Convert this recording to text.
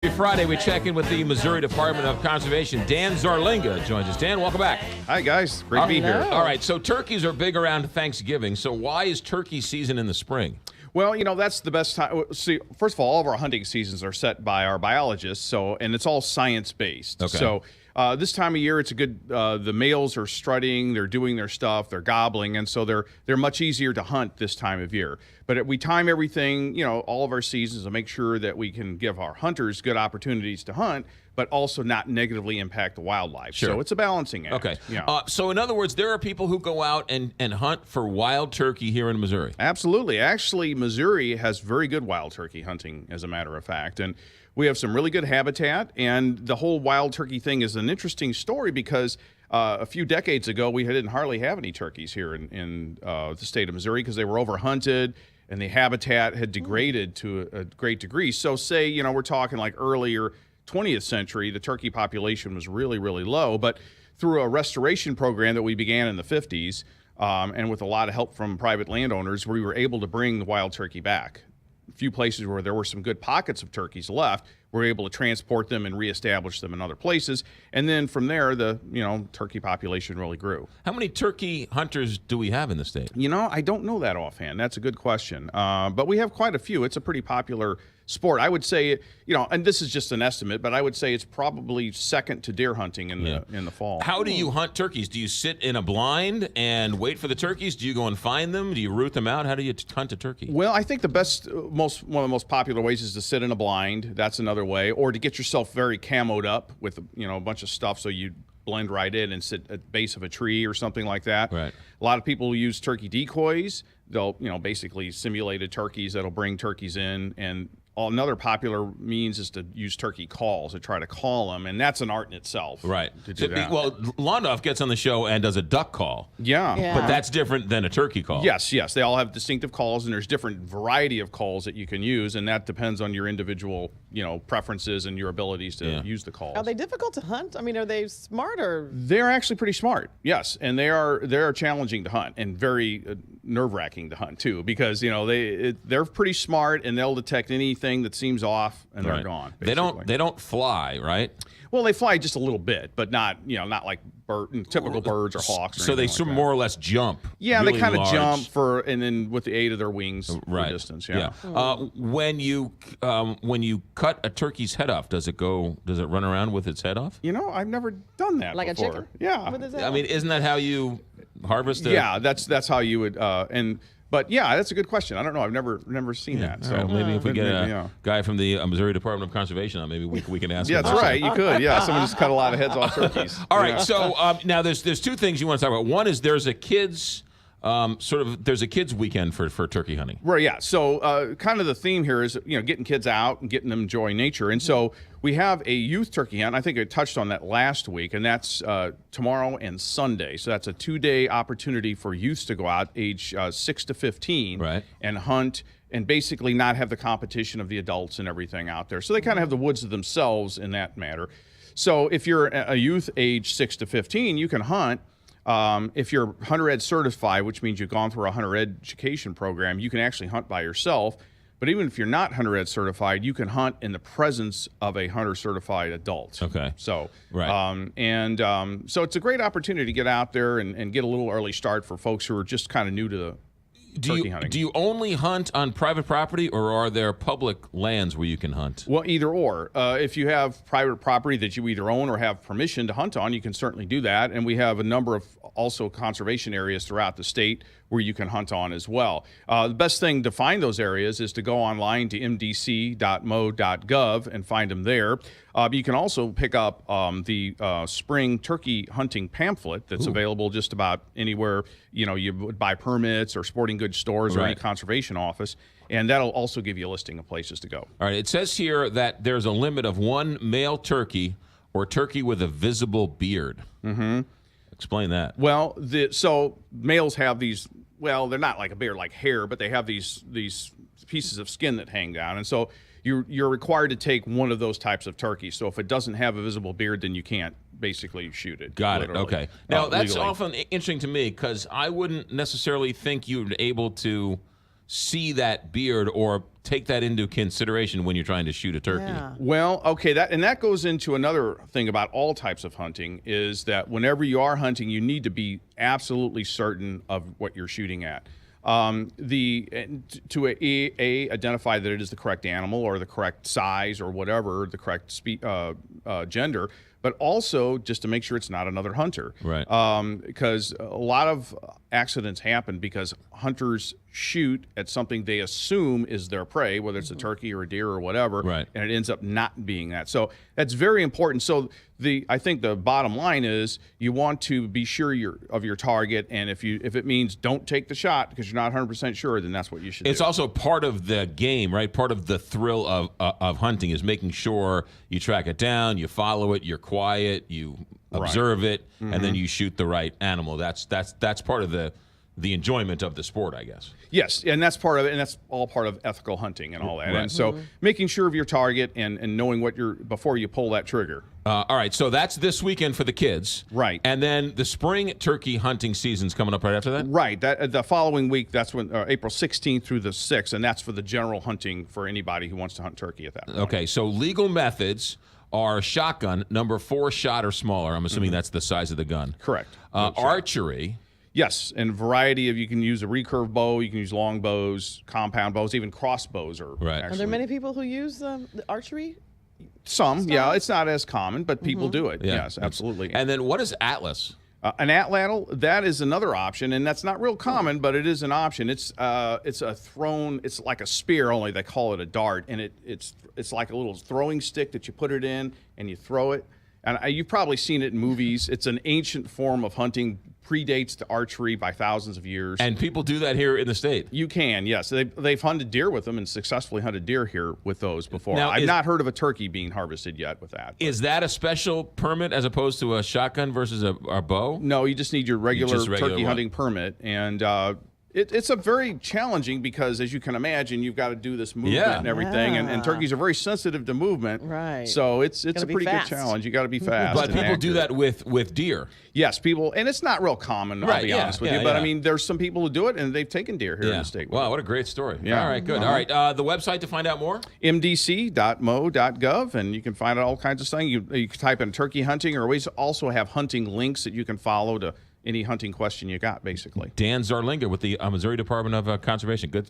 Every Friday, we check in with the Missouri Department of Conservation. Dan Zarlinga joins us. Dan, welcome back. Hi, guys. Great to be here. All right, so turkeys are big around Thanksgiving. So why is turkey season in the spring? Well, that's the best time. See, first of all of our hunting seasons are set by our biologists, and it's all science-based. Okay. So this time of year, it's a good. The males are strutting, they're doing their stuff, they're gobbling, and so they're much easier to hunt this time of year. But we time everything, all of our seasons to make sure that we can give our hunters good opportunities to hunt, but also not negatively impact the wildlife. Sure. So it's a balancing act. Okay. Yeah. So in other words, there are people who go out and hunt for wild turkey here in Missouri. Absolutely. Actually, Missouri has very good wild turkey hunting, as a matter of fact. And we have some really good habitat. And the whole wild turkey thing is an interesting story because a few decades ago, we didn't hardly have any turkeys here in the state of Missouri because they were overhunted and the habitat had degraded to a great degree. So say, we're talking like earlier 20th century, the turkey population was really, really low. But through a restoration program that we began in the 50s, and with a lot of help from private landowners, we were able to bring the wild turkey back. A few places where there were some good pockets of turkeys left, we were able to transport them and reestablish them in other places. And then from there, the turkey population really grew. How many turkey hunters do we have in the state? I don't know that offhand. That's a good question. But we have quite a few. It's a pretty popular sport. I would say, and this is just an estimate, but I would say it's probably second to deer hunting in the fall. How do you hunt turkeys? Do you sit in a blind and wait for the turkeys? Do you go and find them? Do you root them out? How do you hunt a turkey? Well, I think one of the most popular ways is to sit in a blind. That's another way, or to get yourself very camoed up with a bunch of stuff so you blend right in and sit at the base of a tree or something like that. Right. A lot of people use turkey decoys. They'll basically simulated turkeys that'll bring turkeys in. And another popular means is to use turkey calls, to try to call them, and that's an art in itself. Right. To do that. Well, Londoff gets on the show and does a duck call. Yeah. But that's different than a turkey call. Yes. They all have distinctive calls, and there's different variety of calls that you can use, and that depends on your individual, preferences and your abilities to use the calls. Are they difficult to hunt? I mean, are they smart or? They're actually pretty smart, yes, and they're challenging to hunt and very nerve-wracking to hunt too, because they're pretty smart and they'll detect anything that seems off and they're gone. Basically. They don't fly, right? Well, they fly just a little bit, but not like typical birds or hawks. Or so they like more or less jump. Yeah, really they kind of large. jump and then with the aid of their wings for distance. Yeah. When you cut a turkey's head off, does it run around with its head off? I've never done that like before. a chicken? Yeah. With his head I mean, isn't that how you harvest it? Yeah, that's how you would But yeah, that's a good question. I don't know. I've never seen that. So maybe if we get a guy from the Missouri Department of Conservation on, maybe we can ask him. Yeah, that's right. You could. Yeah, someone just cut a lot of heads off turkeys. All right. So now there's two things you want to talk about. One is there's a kids weekend for turkey hunting. Right. Yeah. So kind of the theme here is getting kids out and getting them enjoy nature, and so we have a youth turkey hunt. I think I touched on that last week, and that's tomorrow and Sunday. So that's a 2-day opportunity for youths to go out, age 6 to 15, right, and hunt and basically not have the competition of the adults and everything out there. So they kind of have the woods to themselves in that matter. So if you're a youth age 6 to 15, you can hunt. If you're Hunter Ed certified, which means you've gone through a Hunter Ed education program, you can actually hunt by yourself. But even if you're not Hunter Ed certified, you can hunt in the presence of a Hunter certified adult. Okay. So, right. So it's a great opportunity to get out there and get a little early start for folks who are just kind of new to the turkey hunting. Do you only hunt on private property, or are there public lands where you can hunt? Well, either or. If you have private property that you either own or have permission to hunt on, you can certainly do that. And we have a number of also conservation areas throughout the state where you can hunt on as well. The best thing to find those areas is to go online to mdc.mo.gov and find them there. You can also pick up the spring turkey hunting pamphlet that's available just about anywhere you would buy permits or sporting goods stores or any conservation office. And that'll also give you a listing of places to go. All right. It says here that there's a limit of one male turkey or turkey with a visible beard. Mm-hmm. Explain that. Well, so males have these. Well, they're not like a beard, like hair, but they have these pieces of skin that hang down, and so you're required to take one of those types of turkeys. So if it doesn't have a visible beard, then you can't basically shoot it. Got literally. it. Okay. Now that's legally. often interesting to me because I wouldn't necessarily think you'd be able to see that beard or take that into consideration when you're trying to shoot a turkey? Yeah. Well, okay, that goes into another thing about all types of hunting is that whenever you are hunting, you need to be absolutely certain of what you're shooting at. To identify that it is the correct animal or the correct size or whatever, the correct gender, but also just to make sure it's not another hunter. Right. Because a lot of accidents happen because hunters shoot at something they assume is their prey, whether it's a turkey or a deer or whatever, Right. and it ends up not being that. So that's very important. So I think the bottom line is you want to be sure of your target, and if it means don't take the shot because you're not 100% sure, then that's what you should do. It's also part of the game, right? Part of the thrill of hunting is making sure you track it down, you follow it, you're quiet, you observe it, and then you shoot the right animal. That's part of the enjoyment of the sport, I guess. Yes, and that's part of it, and that's all part of ethical hunting and all that. Right. And so making sure of your target and knowing what before you pull that trigger. All right, so that's this weekend for the kids. Right. And then the spring turkey hunting season's coming up right after that? Right. The following week, that's when April 16th through the 6th, and that's for the general hunting for anybody who wants to hunt turkey at that point. Okay, so legal methods are shotgun, number 4 shot or smaller. I'm assuming that's the size of the gun. Correct. Archery. Yes, and variety of, you can use a recurve bow, you can use long bows, compound bows, even crossbows are Right. Are there many people who use the archery? Some, yeah, it's not as common, but people do it. Yeah. Yes, absolutely. And then what is Atlas? An atlatl, that is another option, and that's not real common, but it is an option. It's a thrown, it's like a spear, only they call it a dart, and it's like a little throwing stick that you put it in and you throw it. And you've probably seen it in movies. It's an ancient form of hunting, predates to archery by thousands of years. And people do that here in the state. You can, yes. They've hunted deer with them and successfully hunted deer here with those before. Now, I've not heard of a turkey being harvested yet with that. Is that a special permit as opposed to a shotgun versus a bow? No, you just need your regular turkey one. hunting permit. And it's a very challenging because, as you can imagine, you've got to do this movement and everything. And Yeah. turkeys are very sensitive to movement. Right. So it's a Gotta be pretty good fast. challenge. You got to be fast. But and people do accurate. that with deer. Yes, people, and it's not real common, I'll Right, be yeah, honest with yeah, you. But yeah. I mean, there's some people who do it, and they've taken deer here in the state. Wow, what a great story. Yeah. All right, good. All right, the website to find out more? mdc.mo.gov, and you can find out all kinds of things. You can type in turkey hunting, or we also have hunting links that you can follow to any hunting question you got, basically. Dan Zarlinga with the Missouri Department of Conservation. Good